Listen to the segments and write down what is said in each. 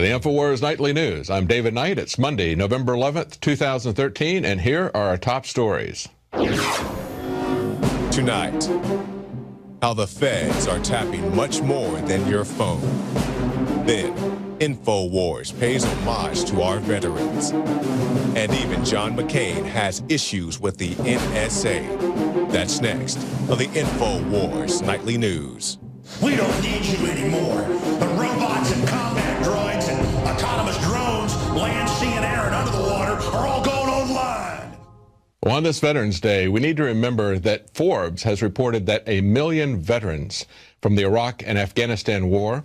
to the InfoWars Nightly News. I'm David Knight. It's Monday, November 11th, 2013, and here are our top stories. Tonight, how the feds are tapping much more than your phone. Then, InfoWars pays homage to our veterans. And even John McCain has issues with the NSA. That's next on the InfoWars Nightly News. We don't need you anymore. The robots and combat droids and autonomous drones, land, sea, and air, and under the water are all going online. Well, on this Veterans Day, we need to remember that Forbes has reported that 1 million veterans from the Iraq and Afghanistan war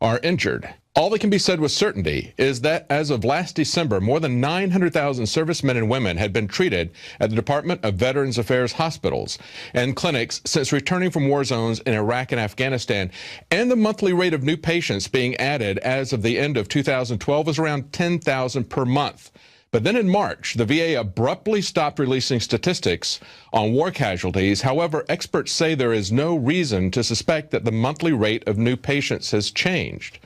are injured. All that can be said with certainty is that as of last December, more than 900,000 servicemen and women had been treated at the Department of Veterans Affairs hospitals and clinics since returning from war zones in Iraq and Afghanistan. And the monthly rate of new patients being added as of the end of 2012 was around 10,000 per month. But then in March, the VA abruptly stopped releasing statistics on war casualties. However, experts say there is no reason to suspect that the monthly rate of new patients has changed.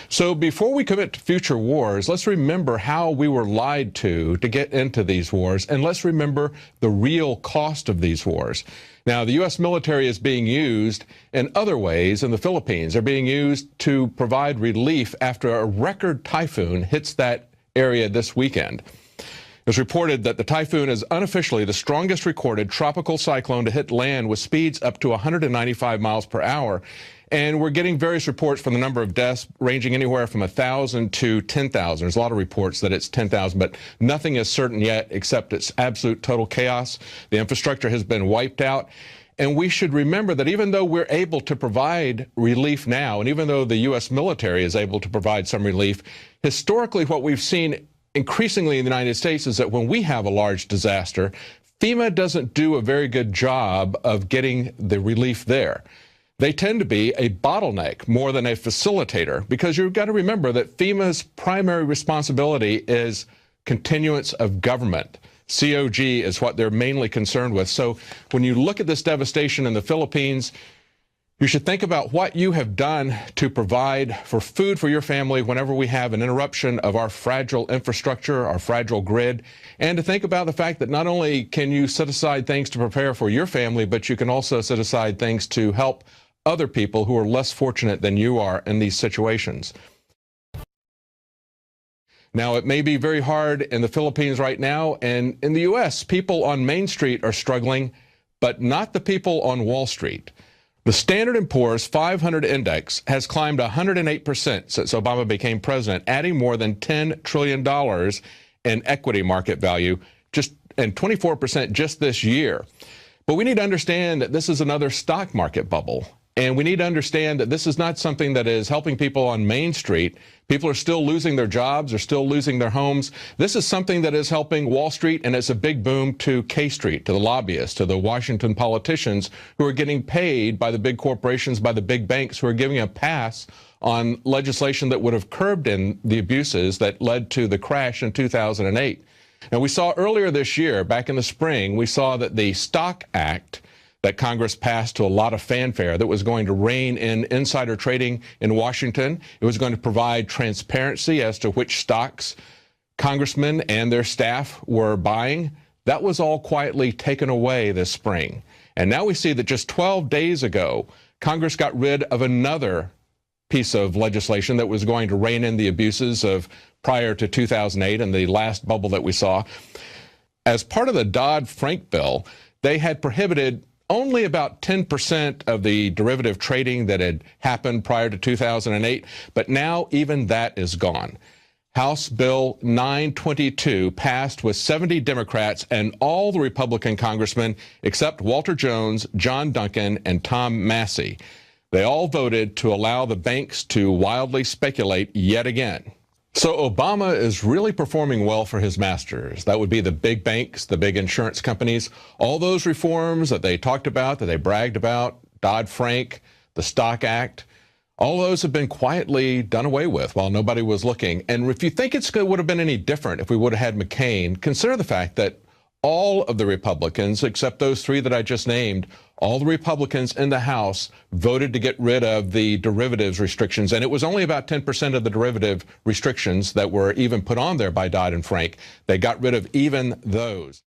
So before we commit to future wars, let's remember how we were lied to get into these wars, and let's remember the real cost of these wars. Now, the U.S. military is being used in other ways in the Philippines. They're being used to provide relief after a record typhoon hits that area this weekend. It was reported that the typhoon is unofficially the strongest recorded tropical cyclone to hit land with speeds up to 195 miles per hour. And we're getting various reports from the number of deaths ranging anywhere from 1,000 to 10,000. There's a lot of reports that it's 10,000, but nothing is certain yet except it's absolute total chaos. The infrastructure has been wiped out. And we should remember that even though we're able to provide relief now, and even though the U.S. military is able to provide some relief, historically what we've seen increasingly in the United States is that when we have a large disaster, FEMA doesn't do a very good job of getting the relief there. They tend to be a bottleneck more than a facilitator, because you've got to remember that FEMA's primary responsibility is continuance of government. COG is what they're mainly concerned with. So when you look at this devastation in the Philippines, you should think about what you have done to provide for food for your family whenever we have an interruption of our fragile infrastructure, our fragile grid, and to think about the fact that not only can you set aside things to prepare for your family, but you can also set aside things to help other people who are less fortunate than you are in these situations. Now, it may be very hard in the Philippines right now, and in the U.S., people on Main Street are struggling, but not the people on Wall Street. The Standard & Poor's 500 index has climbed 108% since Obama became president, adding more than $10 trillion in equity market value, and 24% just this year. But we need to understand that this is another stock market bubble. And we need to understand that this is not something that is helping people on Main Street. People are still losing their jobs, they're still losing their homes. This is something that is helping Wall Street, and it's a big boom to K Street, to the lobbyists, to the Washington politicians who are getting paid by the big corporations, by the big banks, who are giving a pass on legislation that would have curbed in the abuses that led to the crash in 2008. And we saw earlier this year, back in the spring, we saw that the Stock Act that Congress passed to a lot of fanfare that was going to rein in insider trading in Washington. It was going to provide transparency as to which stocks congressmen and their staff were buying. That was all quietly taken away this spring. And now we see that just 12 days ago, Congress got rid of another piece of legislation that was going to rein in the abuses of prior to 2008 and the last bubble that we saw. As part of the Dodd-Frank bill, they had prohibited only about 10% of the derivative trading that had happened prior to 2008, but now even that is gone. House Bill 922 passed with 70 Democrats and all the Republican congressmen except Walter Jones, John Duncan, and Tom Massey. They all voted to allow the banks to wildly speculate yet again. So Obama is really performing well for his masters. That would be the big banks, the big insurance companies. All those reforms that they talked about, that they bragged about, Dodd-Frank, the Stock Act, all those have been quietly done away with while nobody was looking. And if you think it would have been any different if we would have had McCain, consider the fact that all of the Republicans, except those three that I just named, all the Republicans in the House voted to get rid of the derivatives restrictions. And it was only about 10% of the derivative restrictions that were even put on there by Dodd and Frank. They got rid of even those.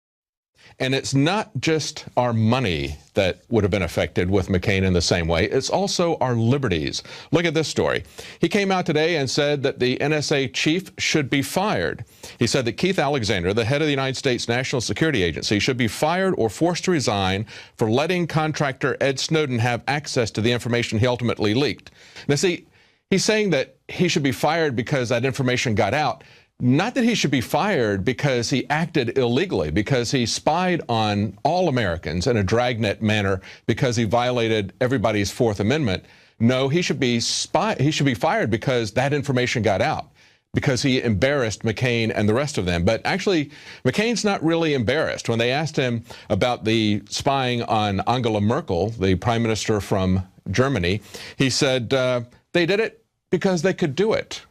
And it's not just our money that would have been affected with McCain in the same way. It's also our liberties. Look at this story. He came out today and said that the NSA chief should be fired. He said that Keith Alexander, the head of the United States National Security Agency, should be fired or forced to resign for letting contractor Ed Snowden have access to the information he ultimately leaked. Now, see, he's saying that he should be fired because that information got out. Not that he should be fired because he acted illegally, because he spied on all Americans in a dragnet manner, because he violated everybody's Fourth Amendment. No, he should be fired because that information got out, because he embarrassed McCain and the rest of them. But actually, McCain's not really embarrassed. When they asked him about the spying on Angela Merkel, the prime minister from Germany, he said they did it because they could do it.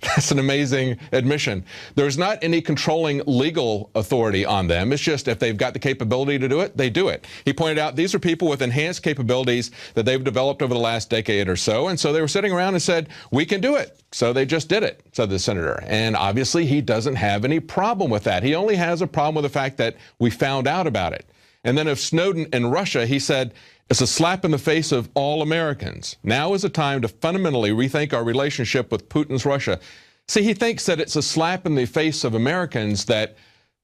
That's an amazing admission. There's not any controlling legal authority on them. It's just if they've got the capability to do it, they do it. He pointed out these are people with enhanced capabilities that they've developed over the last decade or so. And so they were sitting around and said, we can do it. So they just did it, said the senator. And obviously he doesn't have any problem with that. He only has a problem with the fact that we found out about it. And then of Snowden in Russia, he said, it's a slap in the face of all Americans. Now is a time to fundamentally rethink our relationship with Putin's Russia. See, he thinks that it's a slap in the face of Americans that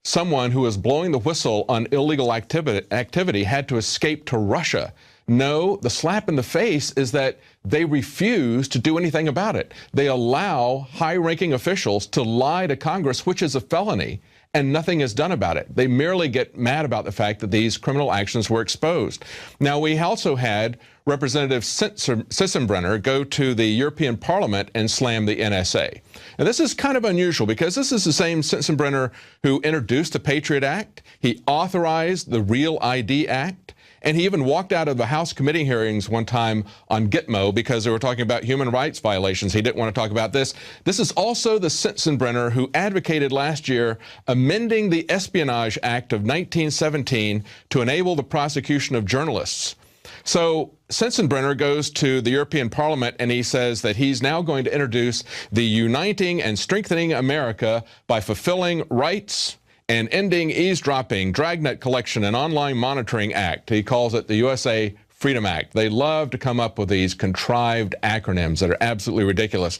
someone who is blowing the whistle on illegal activity had to escape to Russia. No, the slap in the face is that they refuse to do anything about it. They allow high-ranking officials to lie to Congress, which is a felony, and nothing is done about it. They merely get mad about the fact that these criminal actions were exposed. Now, we also had Representative Sensenbrenner go to the European Parliament and slam the NSA. And this is kind of unusual because this is the same Sensenbrenner who introduced the Patriot Act. He authorized the Real ID Act. And he even walked out of the House committee hearings one time on Gitmo because they were talking about human rights violations. He didn't want to talk about this. This is also the Sensenbrenner who advocated last year amending the Espionage Act of 1917 to enable the prosecution of journalists. So Sensenbrenner goes to the European Parliament and he says that he's now going to introduce the Uniting and Strengthening America by Fulfilling Rights and Ending Eavesdropping, Dragnet Collection, and Online Monitoring Act. He calls it the USA Freedom Act. They love to come up with these contrived acronyms that are absolutely ridiculous.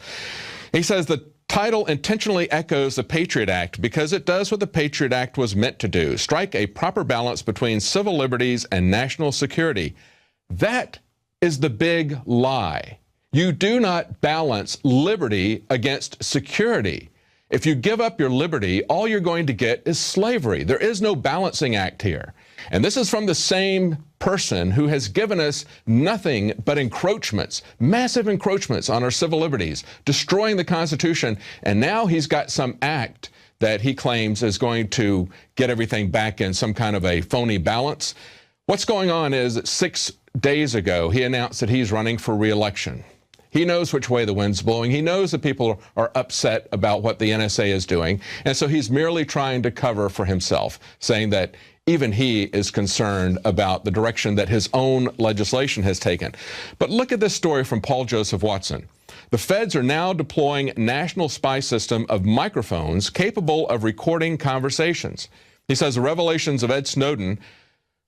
He says the title intentionally echoes the Patriot Act because it does what the Patriot Act was meant to do, strike a proper balance between civil liberties and national security. That is the big lie. You do not balance liberty against security. If you give up your liberty, all you're going to get is slavery. There is no balancing act here. And this is from the same person who has given us nothing but encroachments, massive encroachments on our civil liberties, destroying the Constitution. And now he's got some act that he claims is going to get everything back in some kind of a phony balance. What's going on is 6 days ago, he announced that he's running for re-election. He knows which way the wind's blowing. He knows that people are upset about what the NSA is doing. And so he's merely trying to cover for himself, saying that even he is concerned about the direction that his own legislation has taken. But look at this story from Paul Joseph Watson. The feds are now deploying a national spy system of microphones capable of recording conversations. He says the revelations of Ed Snowden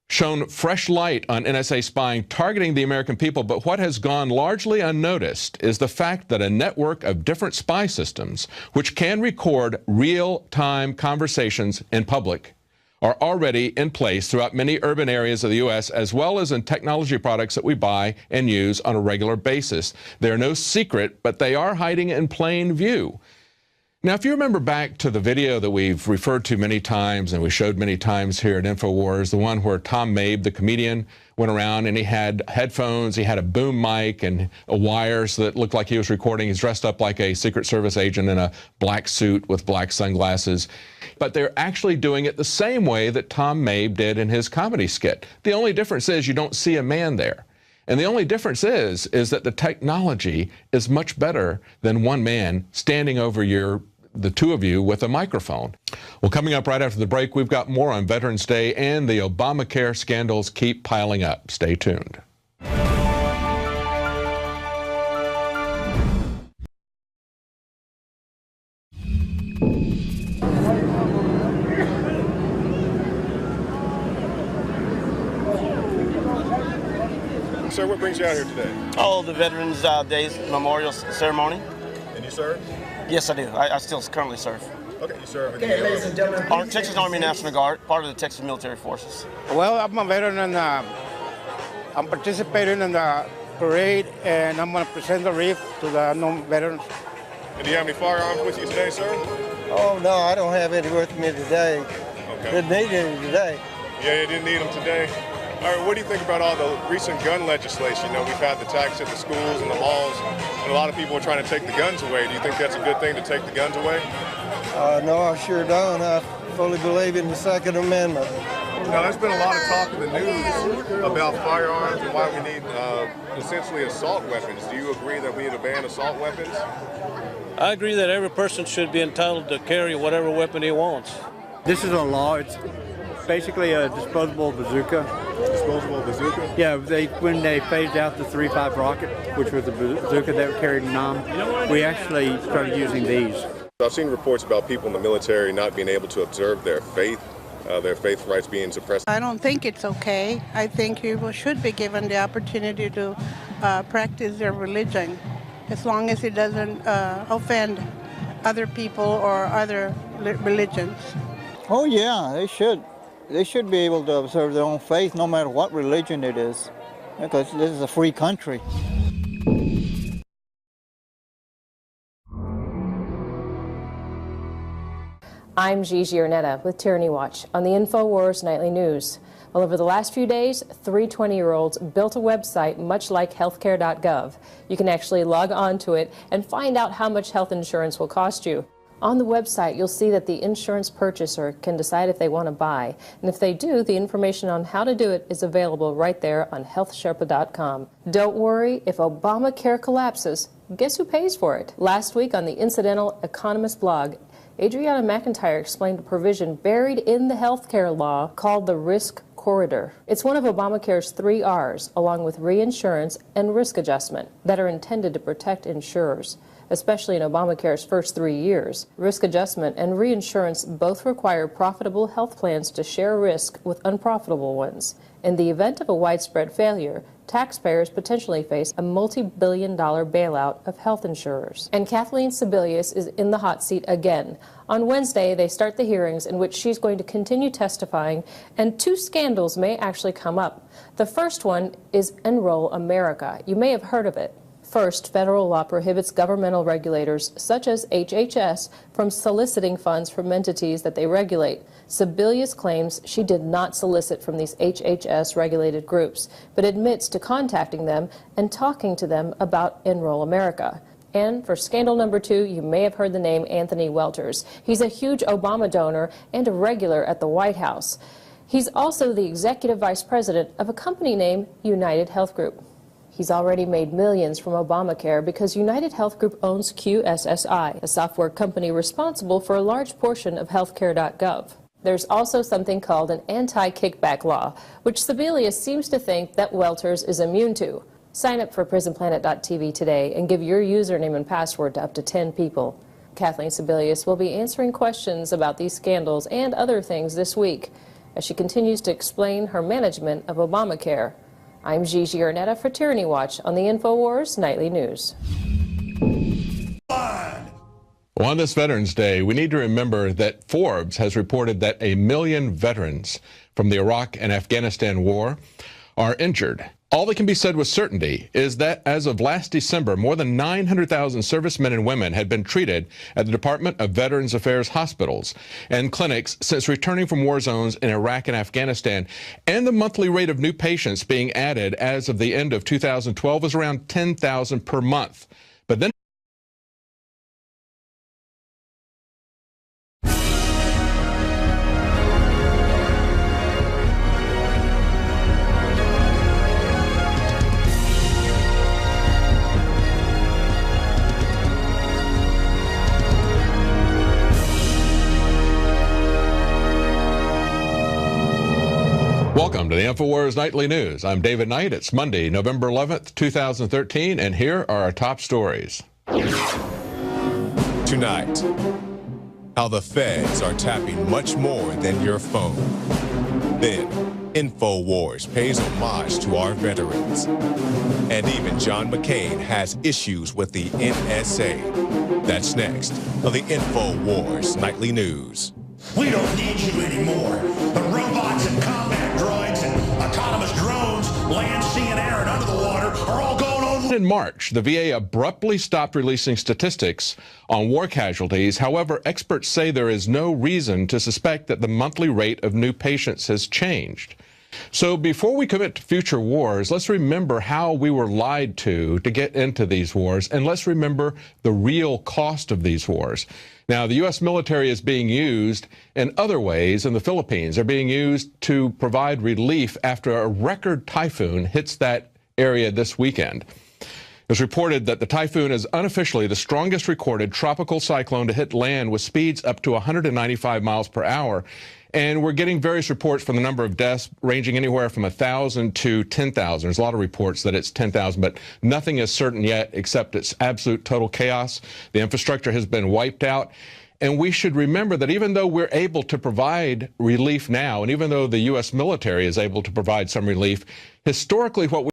shone fresh light on NSA spying targeting the American people, but what has gone largely unnoticed is the fact that a network of different spy systems, which can record real-time conversations in public, are already in place throughout many urban areas of the U.S., as well as in technology products that we buy and use on a regular basis. They're no secret, but they are hiding in plain view. Now, if you remember back to the video that we've referred to many times and we showed many times here at InfoWars, the one where Tom Mabe, the comedian, went around and he had headphones, he had a boom mic and a wire so that it looked like he was recording. He's dressed up like a Secret Service agent in a black suit with black sunglasses. But they're actually doing it the same way that Tom Mabe did in his comedy skit. The only difference is you don't see a man there. And the only difference is that the technology is much better than one man standing over the two of you with a microphone. Well, coming up right after the break, we've got more on Veterans Day, and the Obamacare scandals keep piling up. Stay tuned. Sir, what brings you out here today? Oh, the Veterans Days Memorial Ceremony. And you serve? Yes, I do. I still currently serve. Okay, you serve in the Texas Army National Guard, part of the Texas Military Forces. Well, I'm a veteran and I'm participating in the parade, and I'm going to present the wreath to the unknown veterans. And do you have any firearms with you today, sir? Oh, no, I don't have any with me today. Okay. Didn't need any today. Yeah, you didn't need them today. All right, what do you think about all the recent gun legislation? You know, we've had the tax at the schools and the malls, and a lot of people are trying to take the guns away. Do you think that's a good thing to take the guns away? No, I sure don't. I fully believe in the Second Amendment. Now, there's been a lot of talk in the news about firearms and why we need essentially assault weapons. Do you agree that we need to ban assault weapons? I agree that every person should be entitled to carry whatever weapon he wants. This is a law. It's basically a disposable bazooka. Disposable bazooka? Yeah, when they phased out the 3.5 rocket, which was the bazooka that carried in Nam, we actually started using these. I've seen reports about people in the military not being able to observe their faith rights being suppressed. I don't think it's okay. I think people should be given the opportunity to practice their religion, as long as it doesn't offend other people or other religions. Oh, yeah, they should. They should be able to observe their own faith, no matter what religion it is, because this is a free country. I'm Gigi Arnetta with Tyranny Watch on the InfoWars Nightly News. Well, over the last few days, 3 20-year-olds built a website much like healthcare.gov. You can actually log on to it and find out how much health insurance will cost you. On the website, you'll see that the insurance purchaser can decide if they want to buy. And if they do, the information on how to do it is available right there on healthsherpa.com. Don't worry, if Obamacare collapses, guess who pays for it? Last week on the Incidental Economist blog, Adriana McIntyre explained a provision buried in the healthcare law called the risk corridor. It's one of Obamacare's 3 R's, along with reinsurance and risk adjustment, that are intended to protect insurers, especially in Obamacare's first 3 years. Risk adjustment and reinsurance both require profitable health plans to share risk with unprofitable ones. In the event of a widespread failure, taxpayers potentially face a multi-billion-dollar bailout of health insurers. And Kathleen Sebelius is in the hot seat again. On Wednesday, they start the hearings in which she's going to continue testifying, and 2 scandals may actually come up. The first one is Enroll America. You may have heard of it. First, federal law prohibits governmental regulators, such as HHS, from soliciting funds from entities that they regulate. Sebelius claims she did not solicit from these HHS-regulated groups, but admits to contacting them and talking to them about Enroll America. And for scandal number 2, you may have heard the name Anthony Welters. He's a huge Obama donor and a regular at the White House. He's also the executive vice president of a company named United Health Group. He's already made millions from Obamacare because United Health Group owns QSSI, a software company responsible for a large portion of healthcare.gov. There's also something called an anti-kickback law, which Sebelius seems to think that Welters is immune to. Sign up for PrisonPlanet.tv today and give your username and password to up to 10 people. Kathleen Sebelius will be answering questions about these scandals and other things this week as she continues to explain her management of Obamacare. I'm Gigi Arnetta for Tyranny Watch on the InfoWars Nightly News. Well, on this Veterans Day, we need to remember that Forbes has reported that 1 million veterans from the Iraq and Afghanistan war are injured. All that can be said with certainty is that as of last December, more than 900,000 servicemen and women had been treated at the Department of Veterans Affairs hospitals and clinics since returning from war zones in Iraq and Afghanistan. And the monthly rate of new patients being added as of the end of 2012 was around 10,000 per month. But then Welcome to the InfoWars Nightly News. I'm David Knight. It's Monday, November 11th, 2013, and here are our top stories. Tonight, how the feds are tapping much more than your phone. Then, InfoWars pays homage to our veterans. And even John McCain has issues with the NSA. That's next on the InfoWars Nightly News. We don't need you anymore. The robots and combat droids and autonomous drones, land, sea, and air, and under the water are all going on. In March, the VA abruptly stopped releasing statistics on war casualties. However, experts say there is no reason to suspect that the monthly rate of new patients has changed. So before we commit to future wars, let's remember how we were lied to get into these wars, and let's remember the real cost of these wars. Now, the U.S. military is being used in other ways in the Philippines. They're being used to provide relief after a record typhoon hits that area this weekend. It was reported that the typhoon is unofficially the strongest recorded tropical cyclone to hit land with speeds up to 195 miles per hour. And we're getting various reports from the number of deaths ranging anywhere from 1,000 to 10,000. There's a lot of reports that it's 10,000, but nothing is certain yet except it's absolute total chaos. The infrastructure has been wiped out. And we should remember that even though we're able to provide relief now, and even though the U.S. military is able to provide some relief, historically what